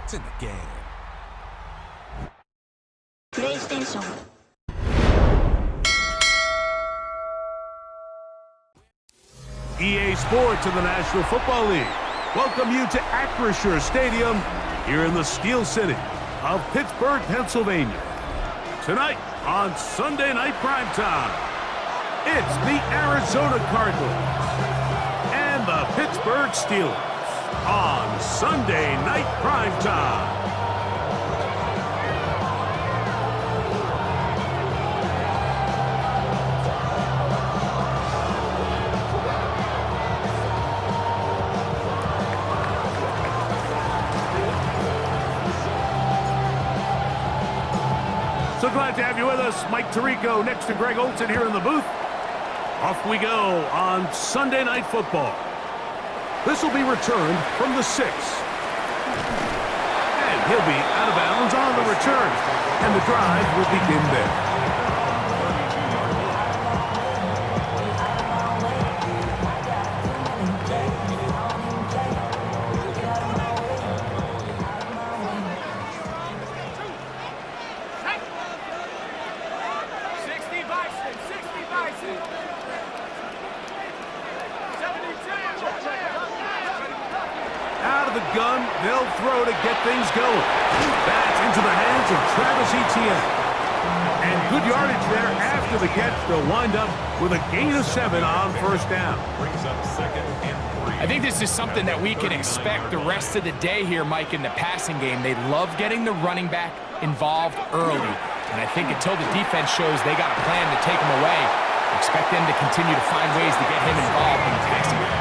It's in the game. PlayStation. EA Sports and the National Football League welcome you to Acrisure Stadium here in the Steel City of Pittsburgh, Pennsylvania. Tonight on Sunday Night Primetime, it's the Arizona Cardinals and the Pittsburgh Steelers on Sunday Night Primetime. So glad to have you with us. Mike Tirico next to Greg Olson here in the booth. Off we go on Sunday Night Football. This will be returned from the 6. And he'll be out of bounds on the return. And the drive will begin there. Out of the gun, they'll throw to get things going. That's into the hands of Travis Etienne. And good yardage there after the catch. They'll wind up with a gain of 7 on first down. Brings up 2nd and 3. I think this is something that we can expect the rest of the day here, Mike, in the passing game. They love getting the running back involved early. And I think until the defense shows they got a plan to take him away, expect them to continue to find ways to get him involved in the passing game.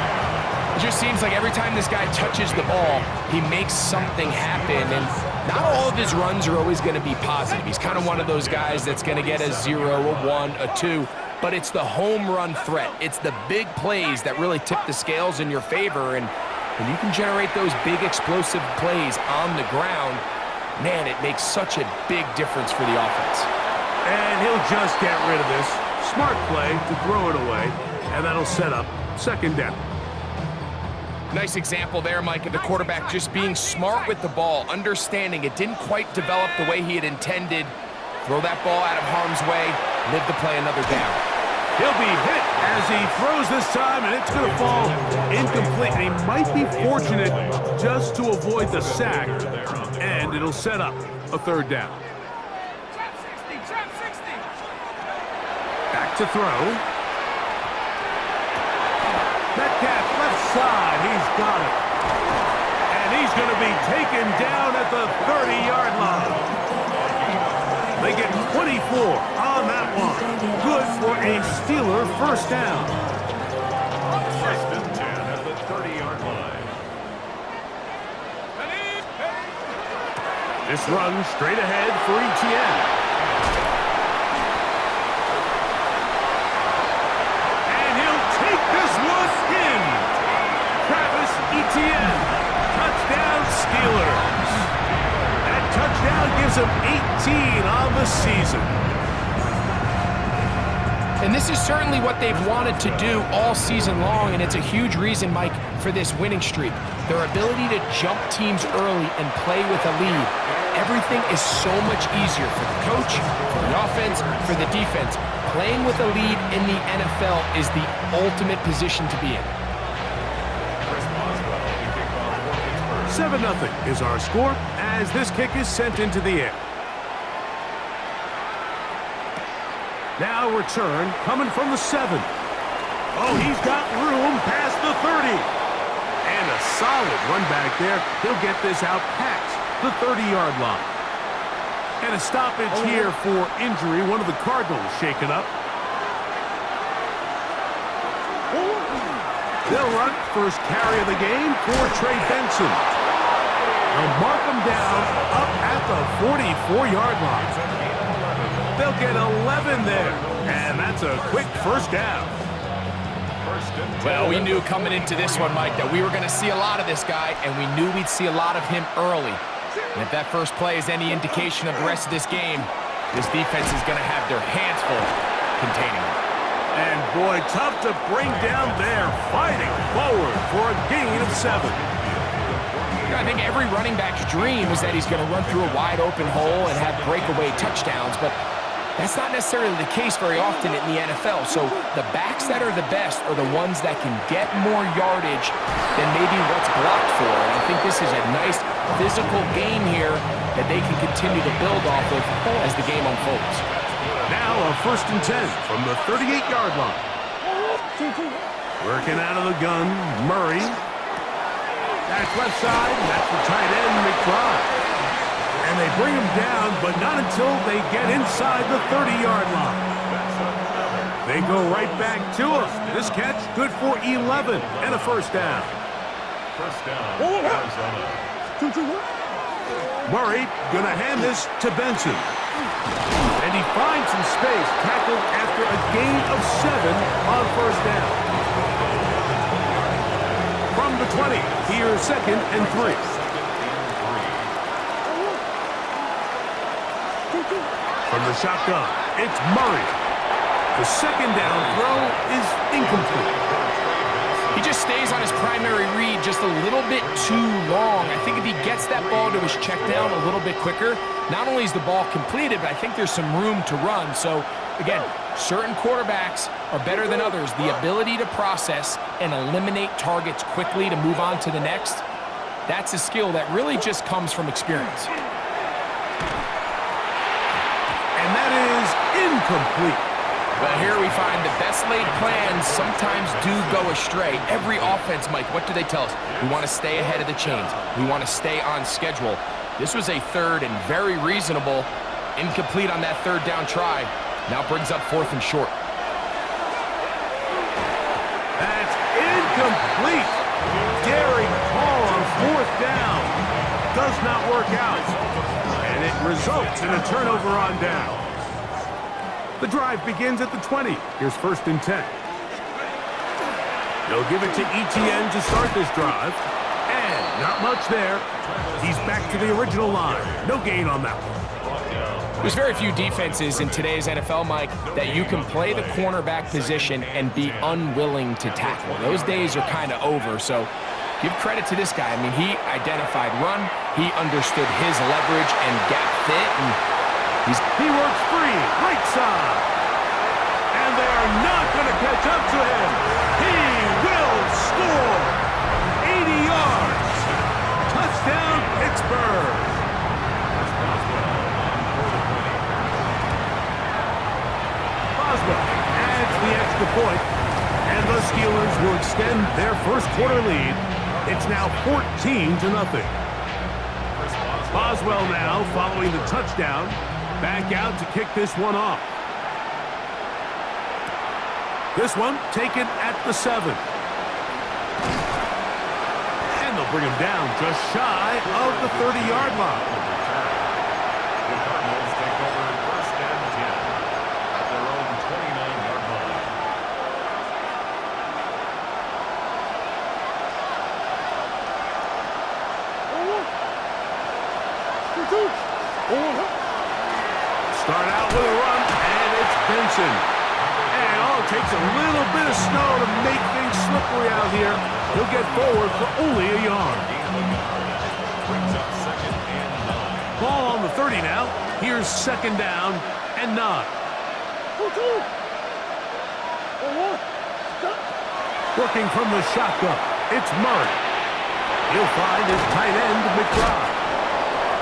It just seems like every time this guy touches the ball, he makes something happen, and not all of his runs are always going to be positive. He's kind of one of those guys that's going to get a 0, a 1, a 2, but it's the home run threat. It's the big plays that really tip the scales in your favor, and when you can generate those big explosive plays on the ground, man, it makes such a big difference for the offense. And he'll just get rid of this. Smart play to throw it away, and that'll set up 2nd down. Nice example there, Mike, of the quarterback just being smart with the ball, understanding it didn't quite develop the way he had intended. Throw that ball out of harm's way, live to play another down. He'll be hit as he throws this time, and it's going to fall incomplete. And he might be fortunate just to avoid the sack, and it'll set up a 3rd down. Back to throw. Metcalf left side, he's got it. And he's going to be taken down at the 30-yard line. They get 24 on that one. Good for a Steeler first down. 1st and 10 at the 30-yard line. This run straight ahead for Etienne. Etienne, touchdown Steelers. That touchdown gives them 18 on the season. And this is certainly what they've wanted to do all season long, and it's a huge reason, Mike, for this winning streak. Their ability to jump teams early and play with a lead. Everything is so much easier for the coach, for the offense, for the defense. Playing with a lead in the NFL is the ultimate position to be in. 7-0 is our score as this kick is sent into the air. Now return coming from the 7. Oh, he's got room past the 30. And a solid run back there. He'll get this out past the 30-yard line. And a stoppage here for injury. One of the Cardinals shaken up. They'll run first carry of the game for Trey Benson. They'll mark him down up at the 44-yard line. They'll get 11 there, and that's a quick first down. Well, we knew coming into this one, Mike, that we were going to see a lot of this guy, and we knew we'd see a lot of him early. And if that first play is any indication of the rest of this game, this defense is going to have their hands full containing him. And boy, tough to bring down there, fighting forward for a gain of 7. I think every running back's dream is that he's going to run through a wide open hole and have breakaway touchdowns, but that's not necessarily the case very often in the NFL. So the backs that are the best are the ones that can get more yardage than maybe what's blocked for. And I think this is a nice physical game here that they can continue to build off of as the game unfolds. Now a 1st and 10 from the 38-yard line. Working out of the gun, Murray. That's left side. That's the tight end, McBride. And they bring him down, but not until they get inside the 30-yard line. They go right back to him. This catch good for 11 and a 1st down. First down, Arizona. Murray gonna hand this to Benson. And he finds some space, tackled after a gain of 7 on 1st down. From the 20, here's 2nd and 3. From the shotgun, it's Murray. The 2nd down throw is incomplete. He just stays on his primary read just a little bit too long. I think if he gets that ball to his check down a little bit quicker, not only is the ball completed, but I think there's some room to run. So, again, certain quarterbacks are better than others. The ability to process and eliminate targets quickly to move on to the next, that's a skill that really just comes from experience. And that is incomplete. But here we find the best laid plans sometimes do go astray. Every offense, Mike, what do they tell us? We want to stay ahead of the chains. We want to stay on schedule. This was a 3rd and very reasonable. Incomplete on that 3rd down try. Now brings up 4th and short. That's incomplete. Daring call on 4th down. Does not work out. And it results in a turnover on down. The drive begins at the 20. Here's 1st and 10. They'll give it to Etienne to start this drive. And not much there. He's back to the original line. No gain on that one. There's very few defenses in today's NFL, Mike, that you can play the cornerback position and be unwilling to tackle. Those days are kind of over, so give credit to this guy. I mean, he identified run, he understood his leverage and gap fit, and he works free, right side. And they are not going to catch up to him. He will score. 80 yards. Touchdown, Pittsburgh. Boswell adds the extra point, and the Steelers will extend their 1st quarter lead. It's now 14-0. Boswell now following the touchdown. Back out to kick this one off. This one taken at the 7. And they'll bring him down just shy of the 30-yard line. The Cardinals take over 1st and 10 at their own 29-yard line. Start out with a run, and it's Benson. And all it takes a little bit of snow to make things slippery out here. He'll get forward for only a yard. Brings up 2nd and 9. Ball on the 30 now. Here's 2nd down and 9. Working from the shotgun, it's Murray. He'll find his tight end, McBride.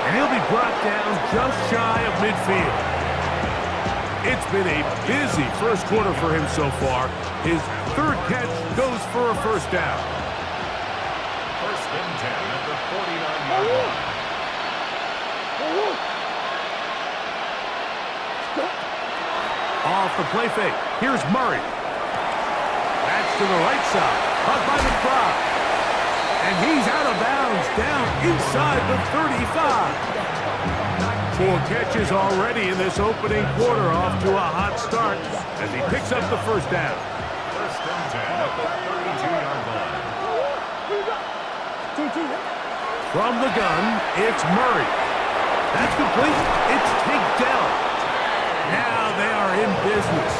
And he'll be brought down just shy of midfield. It's been a busy 1st quarter for him so far. His 3rd catch goes for a 1st down. 1st and 10 at the 49-yard line. Off the play fake. Here's Murray. That's to the right side. Caught by McBride. And he's out of bounds down inside the 35. 4 catches already in this opening quarter, off to a hot start as he picks up the 1st down. 1st and 10 at the 32-yard line. From the gun, it's Murray. That's complete. It's takedown. Now they are in business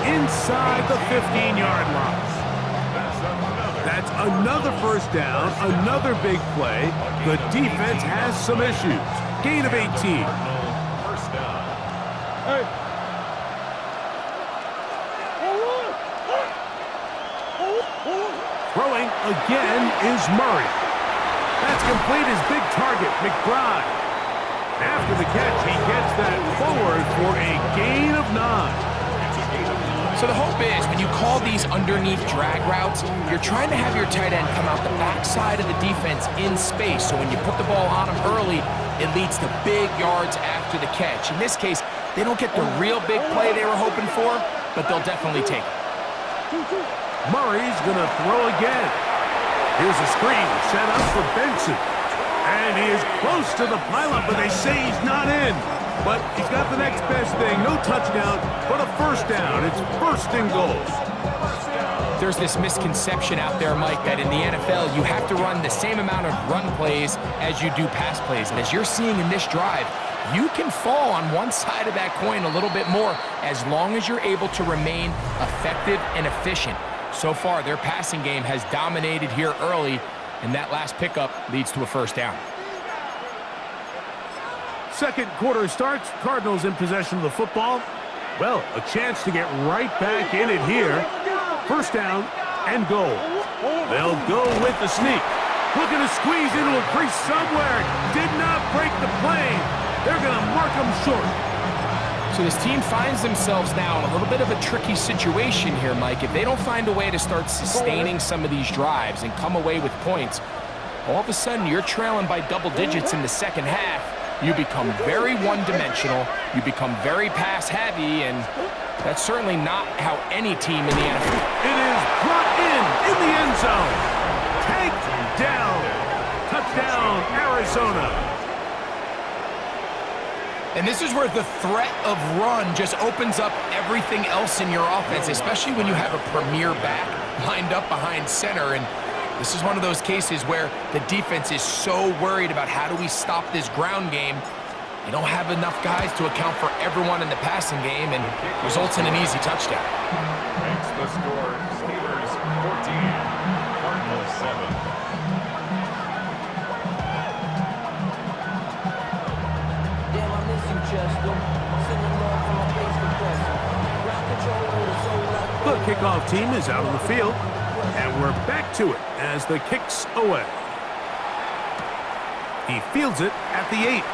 inside the 15-yard line. That's another first down, another big play. The defense has some issues. Gain of 18. First down. Throwing again is Murray. That's complete his big target, McBride. After the catch, he gets that forward for a gain of 9. So the hope is when you call these underneath drag routes, you're trying to have your tight end come out the backside of the defense in space. So when you put the ball on him early, it leads to big yards after the catch. In this case, they don't get the real big play they were hoping for, but they'll definitely take it. Murray's going to throw again. Here's a screen set up for Benson. And he is close to the pileup, but they say he's not in. But he's got the next best thing. No touchdown, but a first down. It's first and goal. There's this misconception out there, Mike, that in the NFL, you have to run the same amount of run plays as you do pass plays. And as you're seeing in this drive, you can fall on one side of that coin a little bit more as long as you're able to remain effective and efficient. So far, their passing game has dominated here early, and that last pickup leads to a first down. Second quarter starts. Cardinals in possession of the football. Well, a chance to get right back in it here. First down and goal. They'll go with the sneak. Looking to squeeze into a crease somewhere. Did not break the plane. They're going to mark him short. So this team finds themselves now in a little bit of a tricky situation here, Mike. If they don't find a way to start sustaining some of these drives and come away with points, all of a sudden you're trailing by double digits in the second half. You become very one-dimensional. You become very pass-heavy, and that's certainly not how any team in the NFL. It is brought in the end zone. Tanked down. Touchdown, Arizona. And this is where the threat of run just opens up everything else in your offense, especially when you have a premier back lined up behind center. And this is one of those cases where the defense is so worried about how do we stop this ground game. You don't have enough guys to account for everyone in the passing game, and results in an easy touchdown. Makes the score Steelers 14, Cardinals 7. The kickoff team is out on the field, and we're back to it as the kick's away. He fields it at the 8.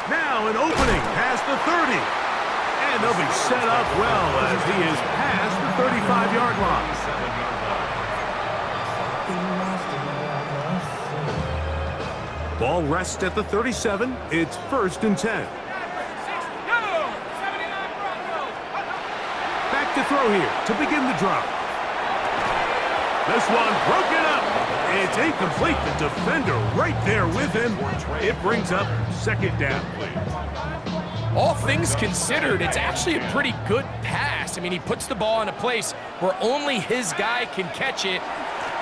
Now an opening past the 30. And they'll be set up well as he is past the 35-yard line. Ball rests at the 37. It's first and 10. Back to throw here to begin the drive. This one broken up. It's incomplete. The defender right there with him. It brings up second down. All things considered, it's actually a pretty good pass. I mean, he puts the ball in a place where only his guy can catch it.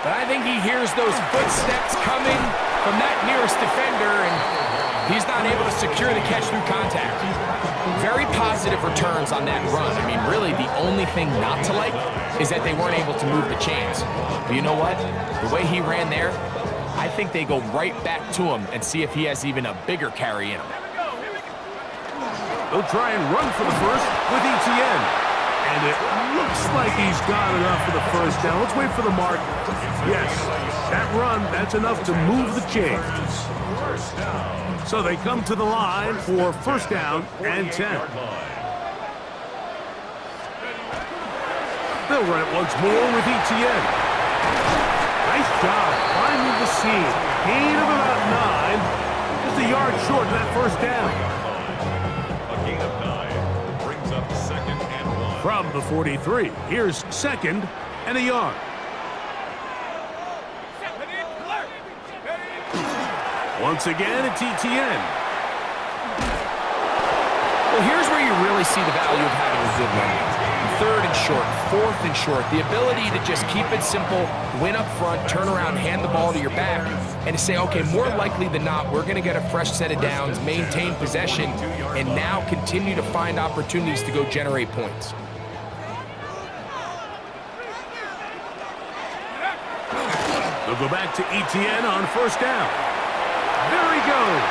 But I think he hears those footsteps coming from that nearest defender, and he's not able to secure the catch through contact. Very positive returns on that run. I mean, really, the only thing not to like is that they weren't able to move the chains. But you know what? The way he ran there, I think they go right back to him and see if he has even a bigger carry in him. They'll try and run for the first with ETN. And it looks like he's got enough for the first down. Let's wait for the mark. Yes, that run, that's enough to move the chains. So they come to the line for first down and 10. They'll run it once more with ETN. Nice job finding the seam. Gain of about 9. Just a yard short of that first down. A gain of 9 brings up second and 1. From the 43, here's second and a yard. Once again, it's ETN. Well, here's where you really see the value of having a good run game. Third and short, fourth and short, the ability to just keep it simple, win up front, turn around, hand the ball to your back, and to say, okay, more likely than not, we're going to get a fresh set of downs, maintain possession, and now continue to find opportunities to go generate points. They'll go back to ETN on first down. There he goes,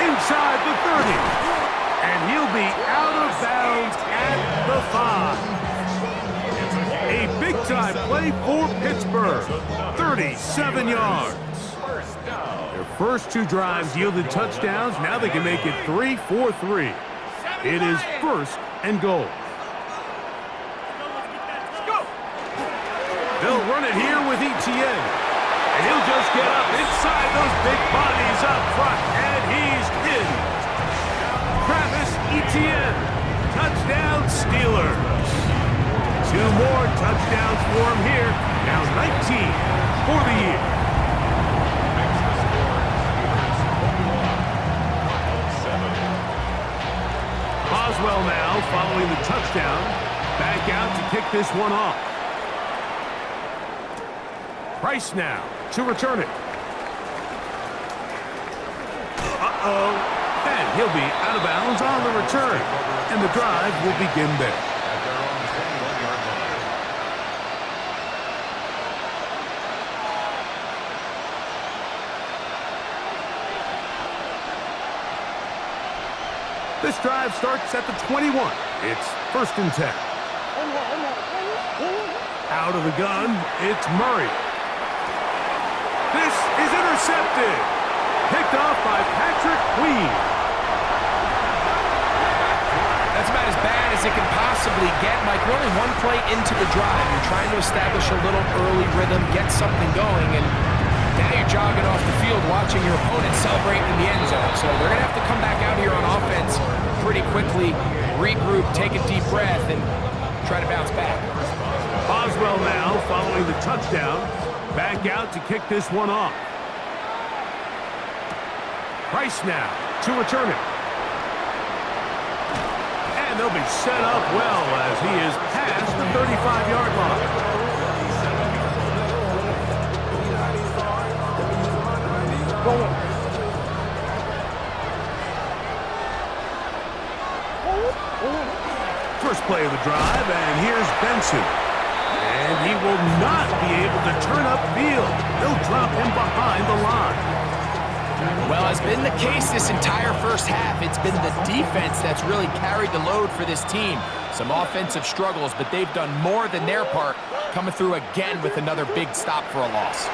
inside the 30. And he'll be out of bounds at the 5. A big-time play for Pittsburgh, 37 yards. Their first 2 drives yielded touchdowns. Now they can make it 3-4-3. It is first and goal. They'll run it here with ETN. And he'll just get up inside those big bodies up front. And he's in. Travis Etienne. Touchdown Steelers. 2 more touchdowns for him here. Now 19 for the year. Boswell now following the touchdown. Back out to kick this one off. Price now to return it. And he'll be out of bounds on the return. And the drive will begin there. This drive starts at the 21. It's first and 10. Out of the gun, it's Murray. This is intercepted. Picked off by Patrick Queen. That's about as bad as it can possibly get, Mike. We're only 1 play into the drive. You're trying to establish a little early rhythm, get something going, and now you're jogging off the field watching your opponent celebrate in the end zone. So they're going to have to come back out here on offense pretty quickly, regroup, take a deep breath, and try to bounce back. Boswell now following the touchdown. Back out to kick this one off. Price now to return it. And they'll be set up well as he is past the 35-yard line. First play of the drive, and here's Benson. And he will not be able to turn upfield. They'll drop him behind the line. Well, as been the case this entire first half, it's been the defense that's really carried the load for this team. Some offensive struggles, but they've done more than their part, coming through again with another big stop for a loss.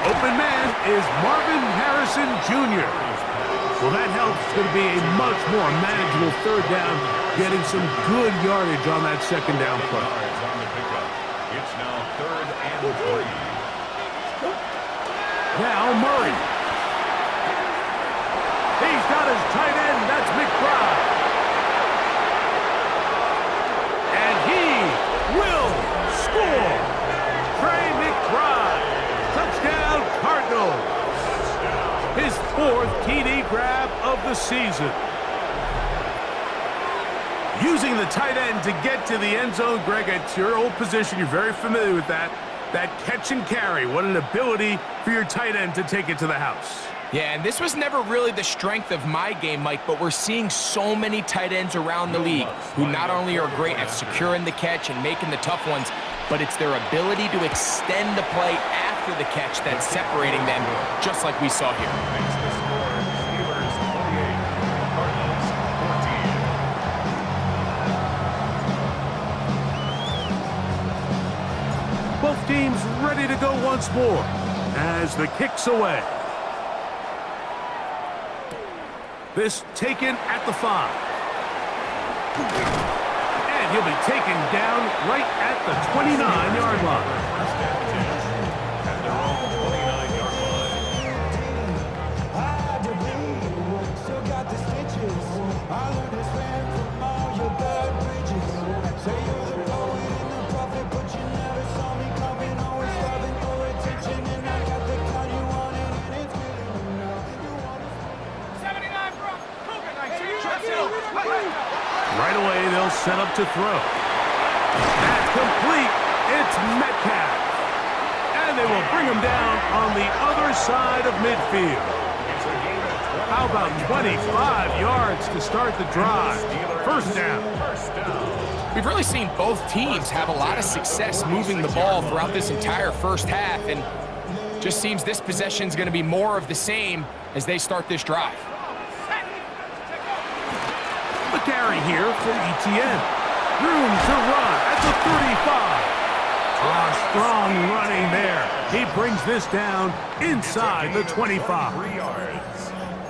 Open man is Marvin Harrison Jr. Well, that helps. It's going to be a much more manageable third down, getting some good yardage on that second down play. It's now 3rd and 3. Now Murray. He's got his tight end. That's McBride. And he will score. Trey McBride. Touchdown Cardinals. His 4th TD grab of the season. Using the tight end to get to the end zone, Greg, it's your old position. You're very familiar with that. That catch and carry. What an ability for your tight end to take it to the house. Yeah, and this was never really the strength of my game, Mike, but we're seeing so many tight ends around the league who not only are great at securing the catch and making the tough ones, but it's their ability to extend the play after the catch that's separating them, just like we saw here. Both teams ready to go once more as the kick's away. This taken at the 5. And he'll be taken down right at the 29-yard line. At their own 29-yard Right away, they'll set up to throw. That's complete. It's Metcalf. And they will bring him down on the other side of midfield. How about 25 yards to start the drive? First down. We've really seen both teams have a lot of success moving the ball throughout this entire first half, and just seems this possession is going to be more of the same as they start this drive. The carry here for ETN. Room to run at the 35. Strong running there. He brings this down inside the 25.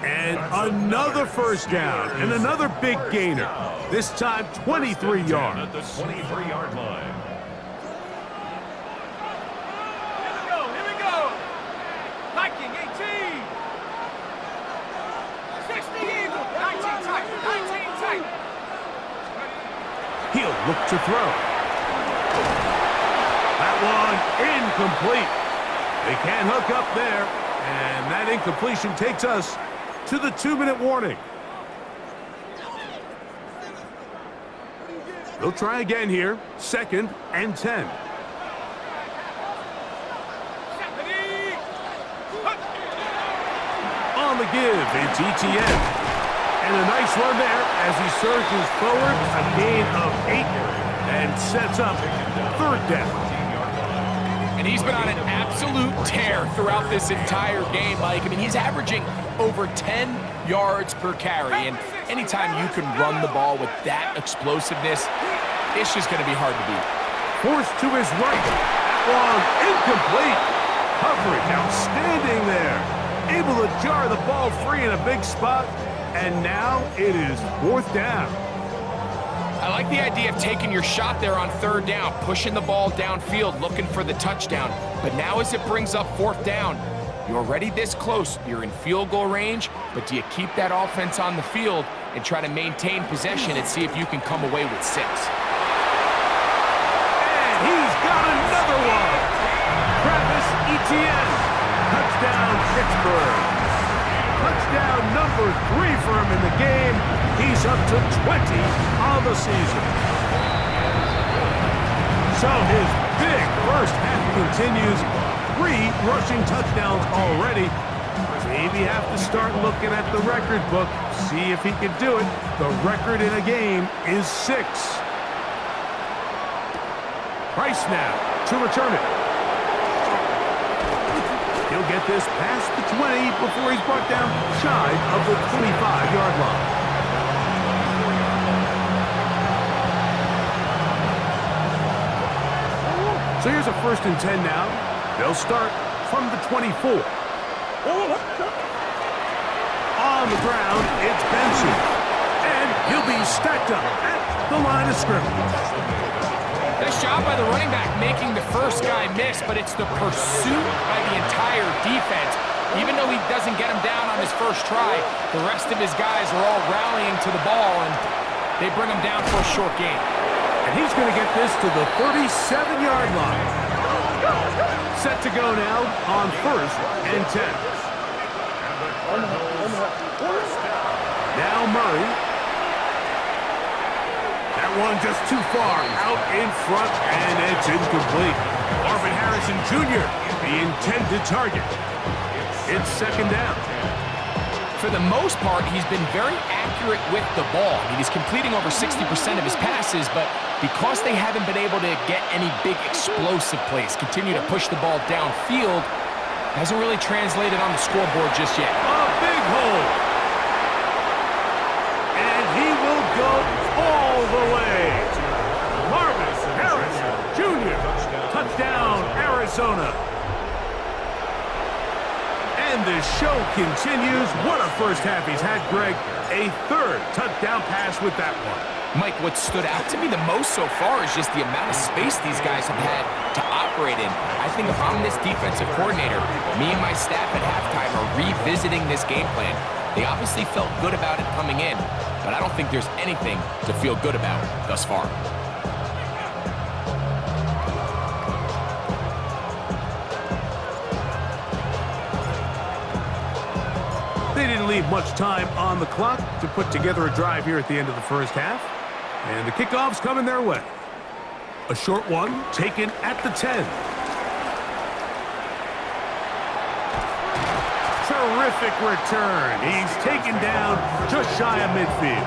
And another first down and another big gainer. This time 23 yards. At the 23-yard line. Here we go. Viking 18. 60 Eagle. 19 tight. 19 tight. He'll look to throw. That one incomplete. They can't hook up there. And that incompletion takes us to the 2-minute warning. They'll try again here. 2nd and 10. On the give, it's ETN. And a nice run there as he surges forward. A gain of 8 and sets up 3rd down. And he's been on an absolute tear throughout this entire game, Mike. I mean, he's averaging over 10 yards per carry. And anytime you can run the ball with that explosiveness, it's just going to be hard to beat. Forced to his right. Long, incomplete. Coverage outstanding there. Able to jar the ball free in a big spot. And now it is 4th down. I like the idea of taking your shot there on 3rd down, pushing the ball downfield, looking for the touchdown. But now as it brings up 4th down, you're already this close. You're in field goal range, but do you keep that offense on the field and try to maintain possession and see if you can come away with 6? And he's got another one. Travis Etienne. Touchdown, Pittsburgh. Touchdown number 3 for him in the game. He's up to 20 on the season. So his big first half continues. 3 rushing touchdowns already. Maybe have to start looking at the record book, see if he can do it. The record in a game is 6. Price now to return it. He'll get this past the 20 before he's brought down shy of the 25-yard line. So here's a 1st and 10 now. They'll start from the 24. On the ground, it's Benson. And he'll be stacked up at the line of scrimmage. Nice job by the running back making the first guy miss, but it's the pursuit by the entire defense. Even though he doesn't get him down on his first try, the rest of his guys are all rallying to the ball, and they bring him down for a short gain. And he's going to get this to the 37-yard line. Set to go now on 1st and 10. Now Murray. That one just too far out in front, and it's incomplete. Marvin Harrison Jr., the intended target. It's 2nd down. For the most part, he's been very accurate with the ball. I mean, he's completing over 60% of his passes, but because they haven't been able to get any big explosive plays, continue to push the ball downfield, hasn't really translated on the scoreboard just yet. A big hole. And he will go all the way. Marvin Harrison Jr. Touchdown, Arizona. And the show continues. What a first half he's had, Greg. A 3rd touchdown pass with that one. Mike, what stood out to me the most so far is just the amount of space these guys have had to operate in. I think if I'm this defensive coordinator, me and my staff at halftime are revisiting this game plan. They obviously felt good about it coming in, but I don't think there's anything to feel good about thus far. They didn't leave much time on the clock to put together a drive here at the end of the first half. And the kickoff's coming their way. A short one taken at the 10. Terrific return. He's taken down just shy of midfield.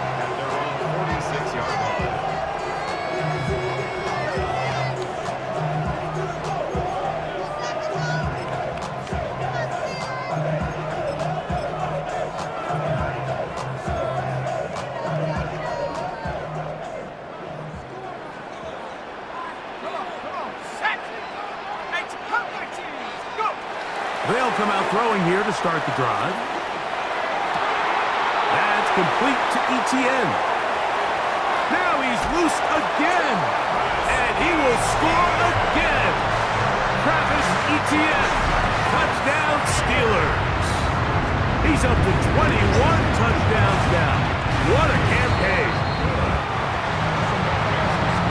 They'll come out throwing here to start the drive. That's complete to Etienne. Now he's loose again. And he will score again. Travis Etienne. Touchdown Steelers. He's up to 21 touchdowns now. What a campaign.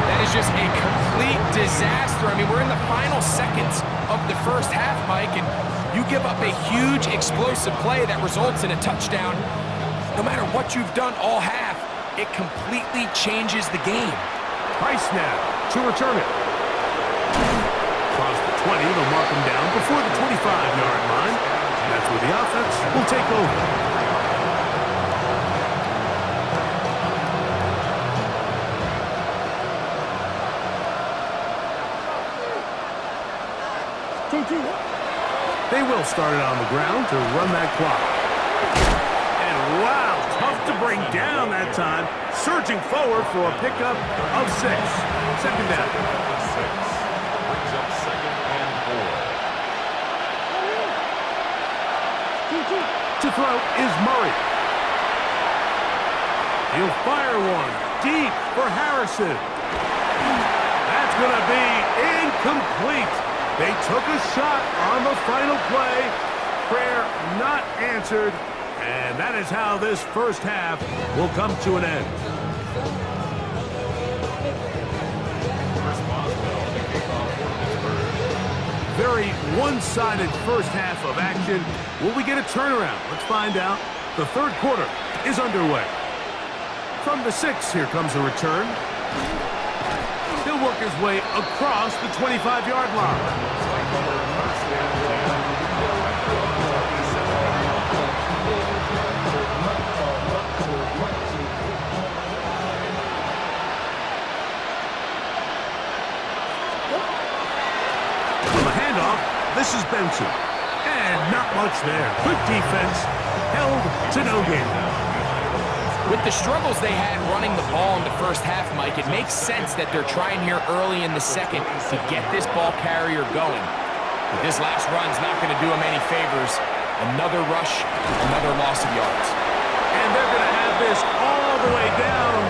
That is just a complete disaster. I mean, we're in the final seconds of the first half, Mike, and you give up a huge explosive play that results in a touchdown. No matter what you've done all half, it completely changes the game. Price now to return it. Across the 20, they'll mark him down before the 25-yard line. That's where the offense will take over. They will start it on the ground to run that clock. And wow, tough to bring down that time. Surging forward for a pickup of 6. Second down. 6. Brings up second and 4. To throw is Murray. He'll fire one deep for Harrison. That's going to be incomplete. They took a shot on the final play. Prayer not answered. And that is how this first half will come to an end. Very one-sided first half of action. Will we get a turnaround? Let's find out. The third quarter is underway. From the 6, here comes a return. He'll work his way across the 25-yard line. On the handoff, this is Benson. And not much there. Good defense. Held to no gain. With the struggles they had running the ball in the first half, Mike, it makes sense that they're trying here early in the second to get this ball carrier going. But this last run's not going to do him any favors. Another rush, another loss of yards. And they're going to have this all the way down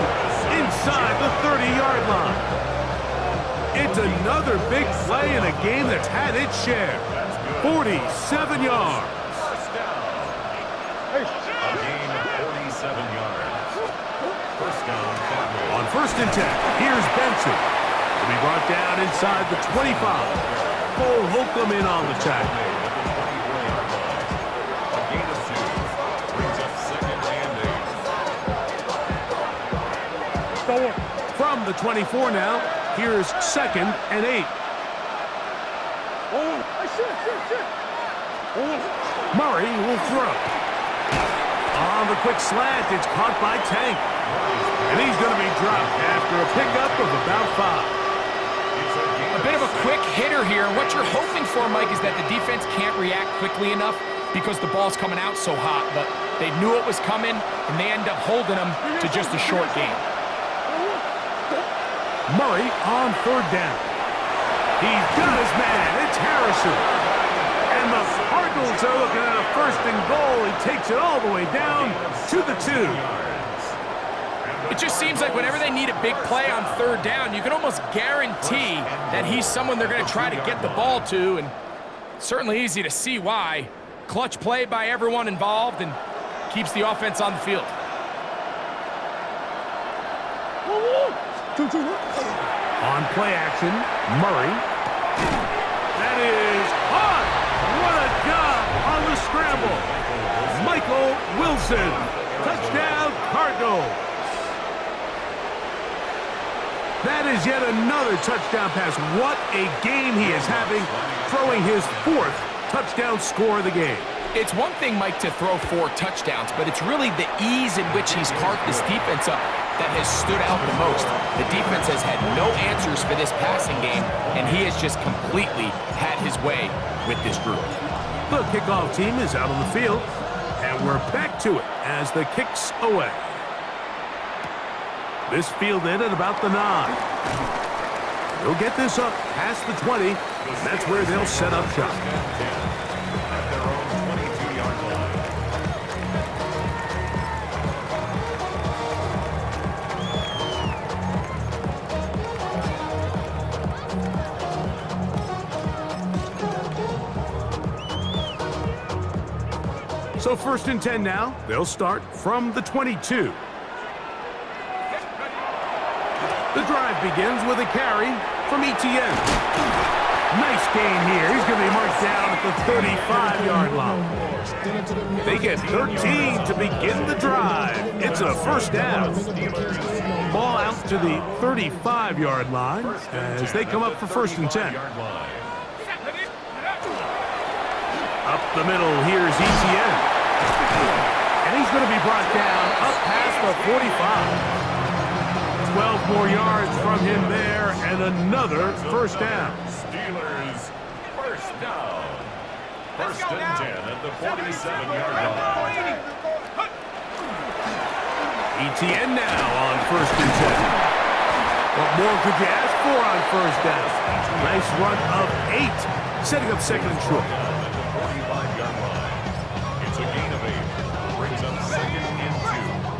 inside the 30-yard line. It's another big play in a game that's had its share. 47 yards. A gain of 47 yards. First down, Cardinals. On 1st and 10, here's Benson. He'll be brought down inside the 25. Cole Holcomb in on the tackle. A gain of 2. Brings up second and 8. From the 24 now, here's 2nd and 8. Murray will throw. On the quick slant, it's caught by Tank. And he's going to be dropped after a pickup of about 5. A bit of a quick hitter here, and what you're hoping for, Mike, is that the defense can't react quickly enough because the ball's coming out so hot. But they knew it was coming, and they end up holding them to just a short gain. Murray on 3rd down. He's got his man. It's Harrison. And the Cardinals are looking at a 1st and goal. He takes it all the way down to the 2. It just seems like whenever they need a big play on 3rd down, you can almost guarantee that he's someone they're going to try to get the ball to, and certainly easy to see why. Clutch play by everyone involved and keeps the offense on the field. On play action, Murray. That is caught. What a job on the scramble. Michael Wilson. Touchdown, Cardinals. That is yet another touchdown pass. What a game he is having, throwing his 4th touchdown score of the game. It's one thing, Mike, to throw 4 touchdowns, but it's really the ease in which he's carved this defense up that has stood out the most. The defense has had no answers for this passing game, and he has just completely had his way with this group. The kickoff team is out on the field, and we're back to it as the kick's away. This fielded at about the 9. They'll get this up past the 20, and that's where they'll set up shop. So 1st and 10 now. They'll start from the 22. The drive begins with a carry from Etienne. Nice gain here. He's going to be marked down at the 35-yard line. They get 13 to begin the drive. It's a 1st down. Ball out to the 35-yard line as they come up for 1st and 10. Up the middle, here's Etienne. And he's going to be brought down up past the 45. 12 more yards from him there, and another 1st down. Steelers, 1st down. 1st and 10 at the 47-yard line. Etienne now on 1st and 10. What more could you ask for on 1st down? Nice run of 8, setting up 2nd and short. At the 45-yard line. It's a gain of 8. Brings up 2nd and 2.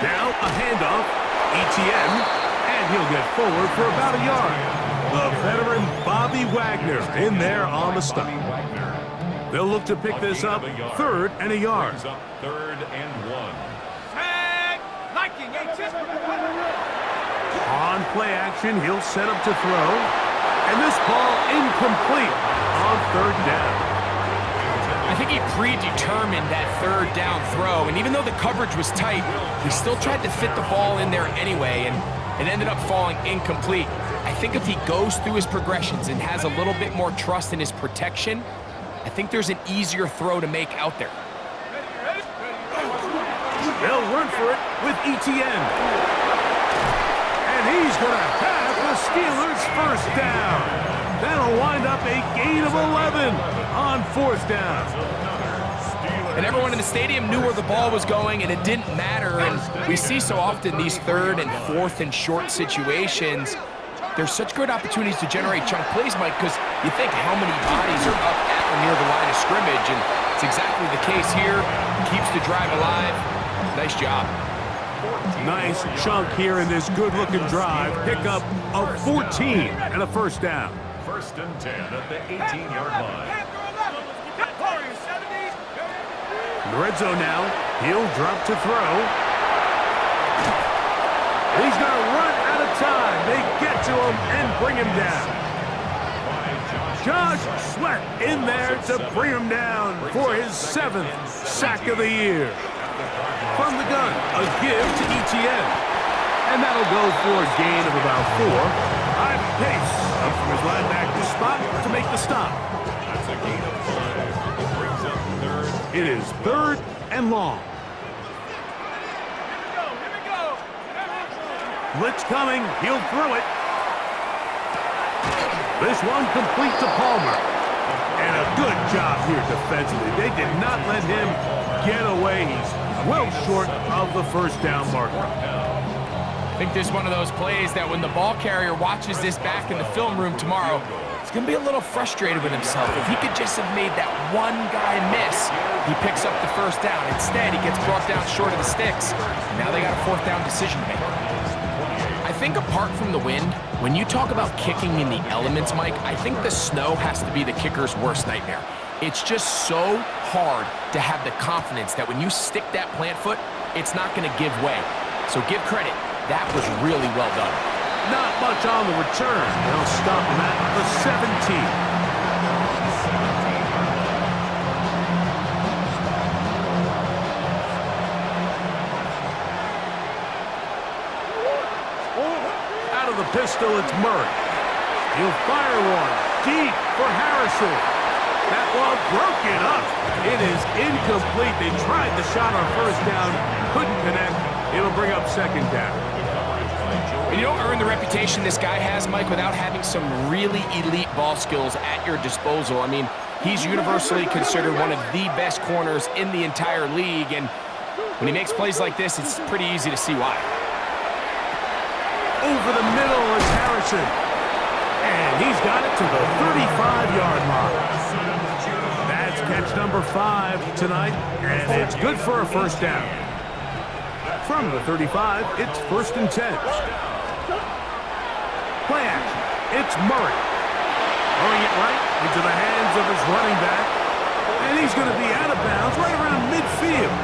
Now a handoff, Etienne, and he'll get forward for about a yard. The veteran Bobby Wagner in there on the stop. They'll look to pick this up 3rd and a yard. 3rd and 1. On play action, he'll set up to throw. And this ball incomplete on 3rd down. I think he predetermined that 3rd down throw, and even though the coverage was tight, he still tried to fit the ball in there anyway, and it ended up falling incomplete. I think if he goes through his progressions and has a little bit more trust in his protection, I think there's an easier throw to make out there. They'll run for it with Etienne. And he's going to have the Steelers' 1st down. That'll wind up a gain of 11 on 4th down. And everyone in the stadium knew where the ball was going, and it didn't matter. And we see so often these 3rd and 4th and short situations. There's such good opportunities to generate chunk plays, Mike, because you think how many bodies are up at or near the line of scrimmage, and it's exactly the case here. Keeps the drive alive. Nice job. Nice chunk here in this good-looking drive. Pickup of 14 and a 1st down. 1st and 10 at the 18-yard line. In the red zone now, he'll drop to throw. He's going to run out of time. They get to him and bring him down. Josh Sweat in there to bring him down for his 7th sack of the year. From the gun, a give to Etienne. And that'll go for a gain of about 4. High pace up from his linebacker spot to make the stop. That's a gain of 5. Brings up 3rd. It is 3rd and long. Here we go. Blitz coming. He'll throw it. This one complete to Palmer. And a good job here defensively. They did not let him get away. He's well short of the 1st down marker. I think this is one of those plays that when the ball carrier watches this back in the film room tomorrow, he's going to be a little frustrated with himself. If he could just have made that one guy miss, he picks up the 1st down. Instead, he gets brought down short of the sticks. And now they got a 4th down decision to make. I think apart from the wind, when you talk about kicking in the elements, Mike, I think the snow has to be the kicker's worst nightmare. It's just so hard to have the confidence that when you stick that plant foot, it's not going to give way. So give credit. That was really well done. Not much on the return. They'll stop him at the 17. Out of the pistol, it's Murray. He'll fire one deep for Harrison. That one broken up. It is incomplete. They tried the shot on 1st down, couldn't connect. It'll bring up 2nd down. And you don't earn the reputation this guy has, Mike, without having some really elite ball skills at your disposal. I mean, he's universally considered one of the best corners in the entire league, and when he makes plays like this, it's pretty easy to see why. Over the middle is Harrison. And he's got it to the 35-yard line. That's catch number 5 tonight, and it's good for a 1st down. From the 35, it's 1st and 10. Play action. It's Murray. Throwing it right into the hands of his running back. And he's going to be out of bounds right around midfield.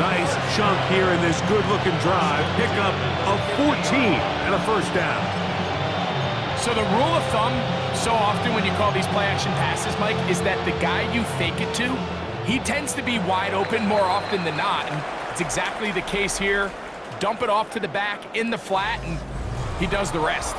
Nice chunk here in this good-looking drive. Pickup of 14 and a first down. So the rule of thumb, so often when you call these play-action passes, Mike, is that the guy you fake it to, he tends to be wide open more often than not. And it's exactly the case here. Dump it off to the back in the flat, and he does the rest.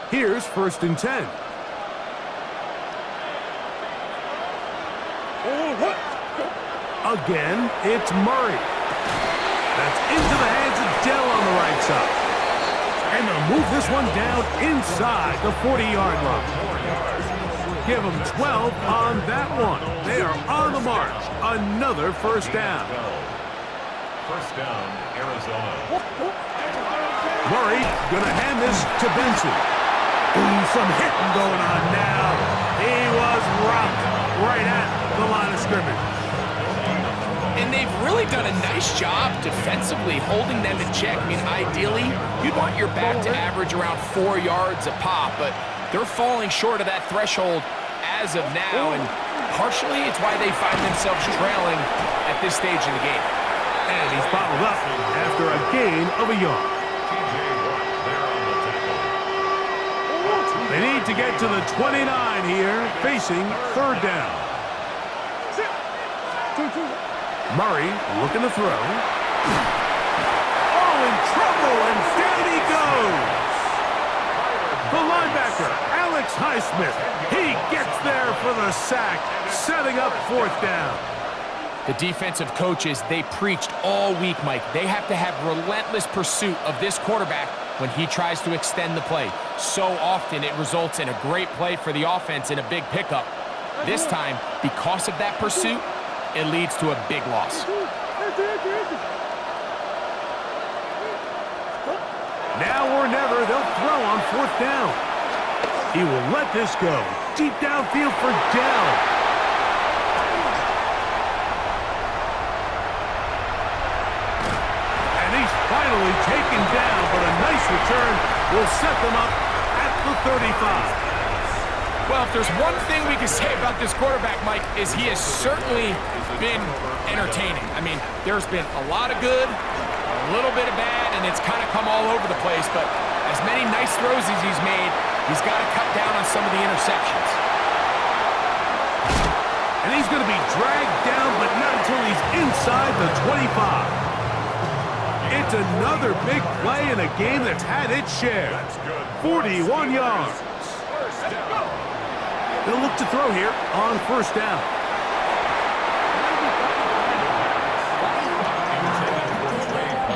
Here's 1st and 10. Again, it's Murray. That's into the hands of Dell on the right side. And they'll move this one down inside the 40-yard line. Give them 12 on that one. They are on the march. Another first down. First down, Arizona. Murray gonna hand this to Benson. Ooh, some hitting going on now. He was rocked right at the line of scrimmage. And they've really done a nice job defensively holding them in check. I mean, ideally, you'd want your back to average around 4 yards a pop, but they're falling short of that threshold as of now, and partially it's why they find themselves trailing at this stage in the game. And he's bottled up after a gain of a yard. They need to get to the 29 here, facing 3rd down. Murray looking to throw. Oh, in trouble, and down he goes. The linebacker, Alex Highsmith, he gets there for the sack, setting up 4th down. The defensive coaches, they preached all week, Mike. They have to have relentless pursuit of this quarterback when he tries to extend the play. So often it results in a great play for the offense and a big pickup. This time, because of that pursuit, it leads to a big loss. Now or never, they'll throw on 4th down. He will let this go. Deep downfield for Dell. And he's finally taken down, but a nice return will set them up at the 35. Well, if there's one thing we can say about this quarterback, Mike, is he has certainly been entertaining. I mean, there's been a lot of good, a little bit of bad, and it's kind of come all over the place. But as many nice throws as he's made, he's got to cut down on some of the interceptions. And he's going to be dragged down, but not until he's inside the 25. It's another big play in a game that's had its share. 41 yards. They'll look to throw here on 1st down.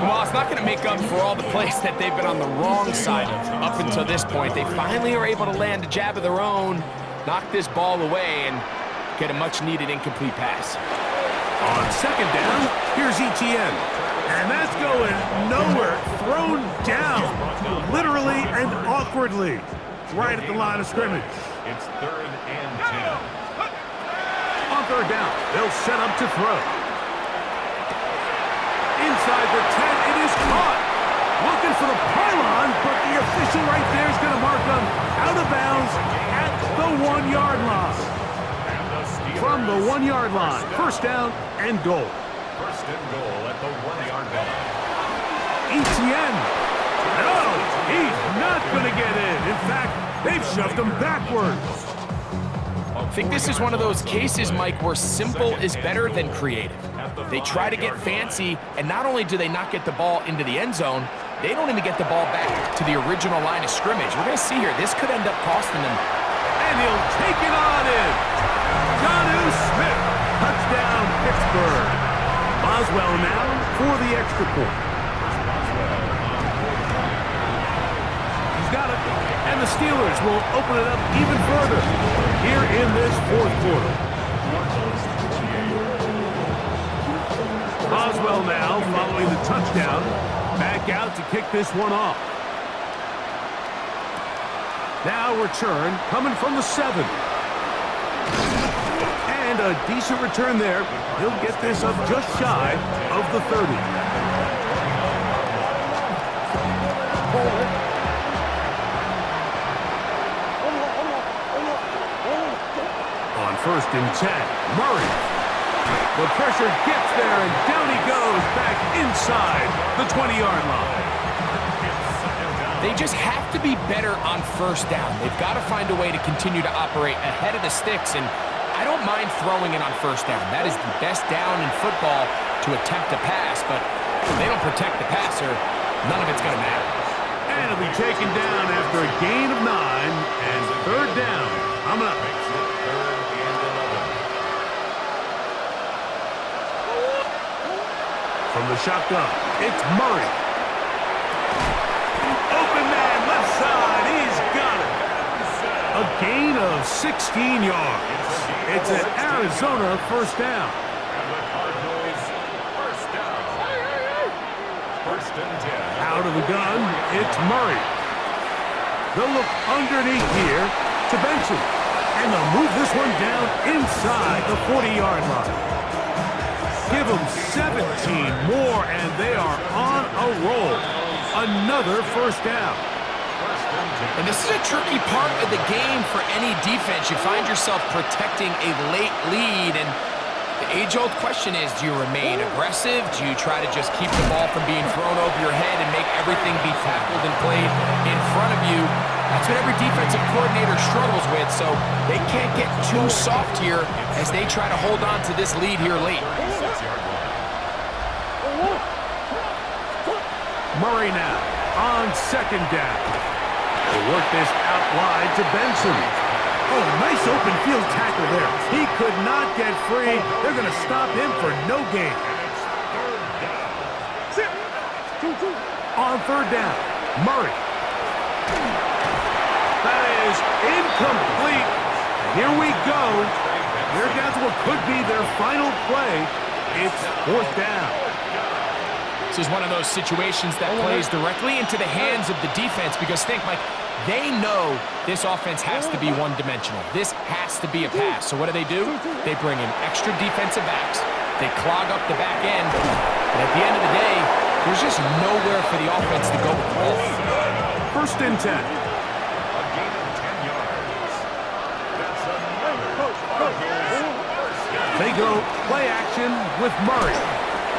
Well, it's not going to make up for all the plays that they've been on the wrong side of up until this point. They finally are able to land a jab of their own, knock this ball away, and get a much-needed incomplete pass. On 2nd down, here's Etienne. And that's going nowhere. Thrown down, literally and awkwardly, right at the line of scrimmage. It's 3rd and 10. On 3rd down, they'll set up to throw. Inside the 10, it is caught. Looking for the pylon, but the official right there is going to mark them out of bounds at the 1-yard line. From the 1-yard line, 1st down and goal. 1st and goal at the 1-yard line. Etienne. No, he's not going to get in. In fact, they've shoved him backwards. I think this is one of those cases, Mike, where simple is better than creative. They try to get fancy, and not only do they not get the ball into the end zone, they don't even get the ball back to the original line of scrimmage. We're going to see here, this could end up costing them. And he'll take it on in. Jonnu Smith, touchdown Pittsburgh. Boswell now for the extra point. He's got it. And the Steelers will open it up even further here in this 4th quarter. Boswell now following the touchdown. Back out to kick this one off. Now return coming from the 7. And a decent return there. He'll get this up just shy of the 30. On 1st and 10, Murray. The pressure gets there, and down he goes back inside the 20-yard line. They just have to be better on 1st down. They've got to find a way to continue to operate ahead of the sticks, and I don't mind throwing it on 1st down. That is the best down in football to attempt to pass, but if they don't protect the passer, none of it's going to matter. And it'll be taken down after a gain of 9 and 3rd down. I'm up. From the shotgun, it's Murray. Open man, left side, he's got it. A gain of 16 yards. It's an Arizona 1st down. And the Cardinals, 1st down. 1st and 10. Out of the gun, it's Murray. They'll look underneath here to Benson. And they'll move this one down inside the 40-yard line. Give them 17 more, and they are on a roll. Another 1st down. And this is a tricky part of the game for any defense. You find yourself protecting a late lead, and the age-old question is, do you remain aggressive? Do you try to just keep the ball from being thrown over your head and make everything be tackled and played in front of you? That's what every defensive coordinator struggles with, so they can't get too soft here as they try to hold on to this lead here late. Murray now on 2nd down. They work this out wide to Benson. Oh, nice open field tackle there. He could not get free. They're going to stop him for no gain. On 3rd down, Murray. That is incomplete. Here we go. They're down to what could be their final play. It's 4th down. This is one of those situations that plays directly into the hands of the defense because think, Mike, they know this offense has to be one-dimensional. This has to be a pass. So what do? They bring in extra defensive backs. They clog up the back end. And at the end of the day, there's just nowhere for the offense to go with the ball. 1st and 10. A gain of 10 yards. That's another. They go play action with Murray.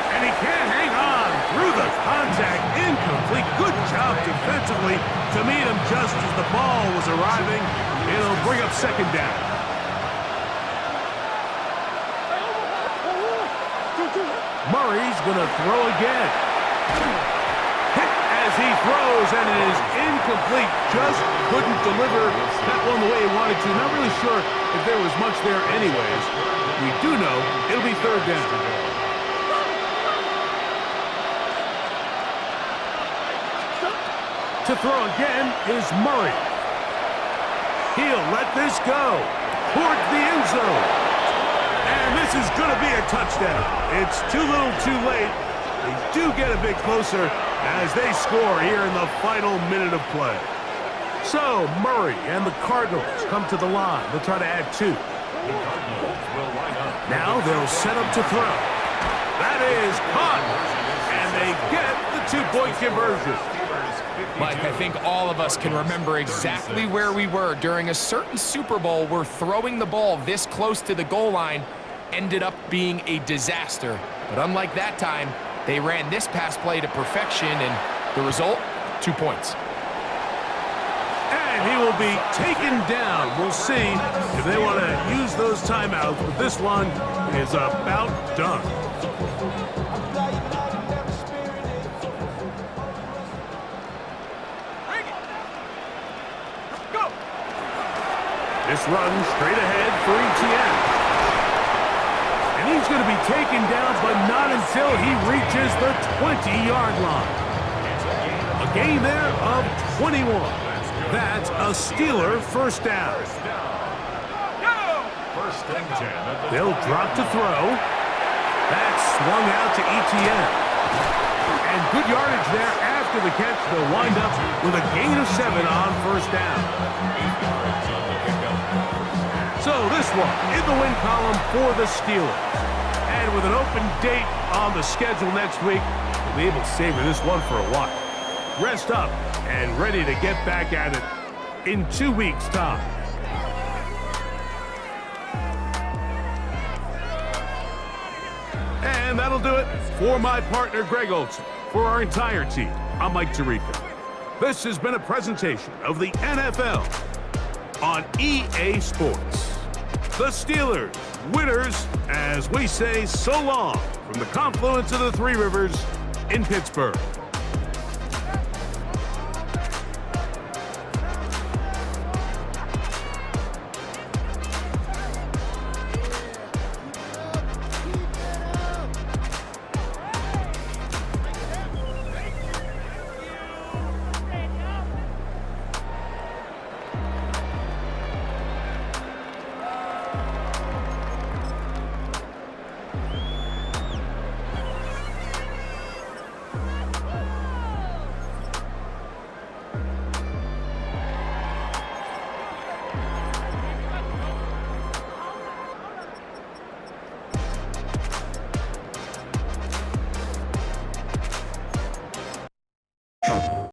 And he can't hang on through the contact. Incomplete. Good job defensively to meet him just as the ball was arriving. It'll bring up 2nd down. Murray's going to throw again. Hit as he throws, and it is incomplete. Just couldn't deliver that one the way he wanted to. Not really sure if there was much there anyways. We do know it'll be 3rd down. To throw again is Murray. He'll let this go towards the end zone. And this is going to be a touchdown. It's too little too late. They do get a bit closer as they score here in the final minute of play. So Murray and the Cardinals come to the line. They'll try to add 2. Now they'll set up to throw. That is caught. And they get the 2-point conversion. Mike, I think all of us can remember exactly where we were during a certain Super Bowl where throwing the ball this close to the goal line ended up being a disaster. But unlike that time, they ran this pass play to perfection, and the result, 2 points. And he will be taken down. We'll see if they want to use those timeouts, but this one is about done. This runs straight ahead for ETN. And he's going to be taken down, but not until he reaches the 20-yard line. A gain there of 21. That's a Steeler 1st down. They'll drop to throw. That's swung out to ETN. And good yardage there after the catch. They'll wind up with a gain of 7 on 1st down. So this this one in the win column for the Steelers. And with an open date on the schedule next week, we'll be able to savor this one for a while. Rest up and ready to get back at it in 2 weeks' time. And that'll do it for my partner, Greg Olson. For our entire team, I'm Mike Tirico. This has been a presentation of the NFL on EA Sports. The Steelers, winners, as we say so long from the confluence of the Three Rivers in Pittsburgh.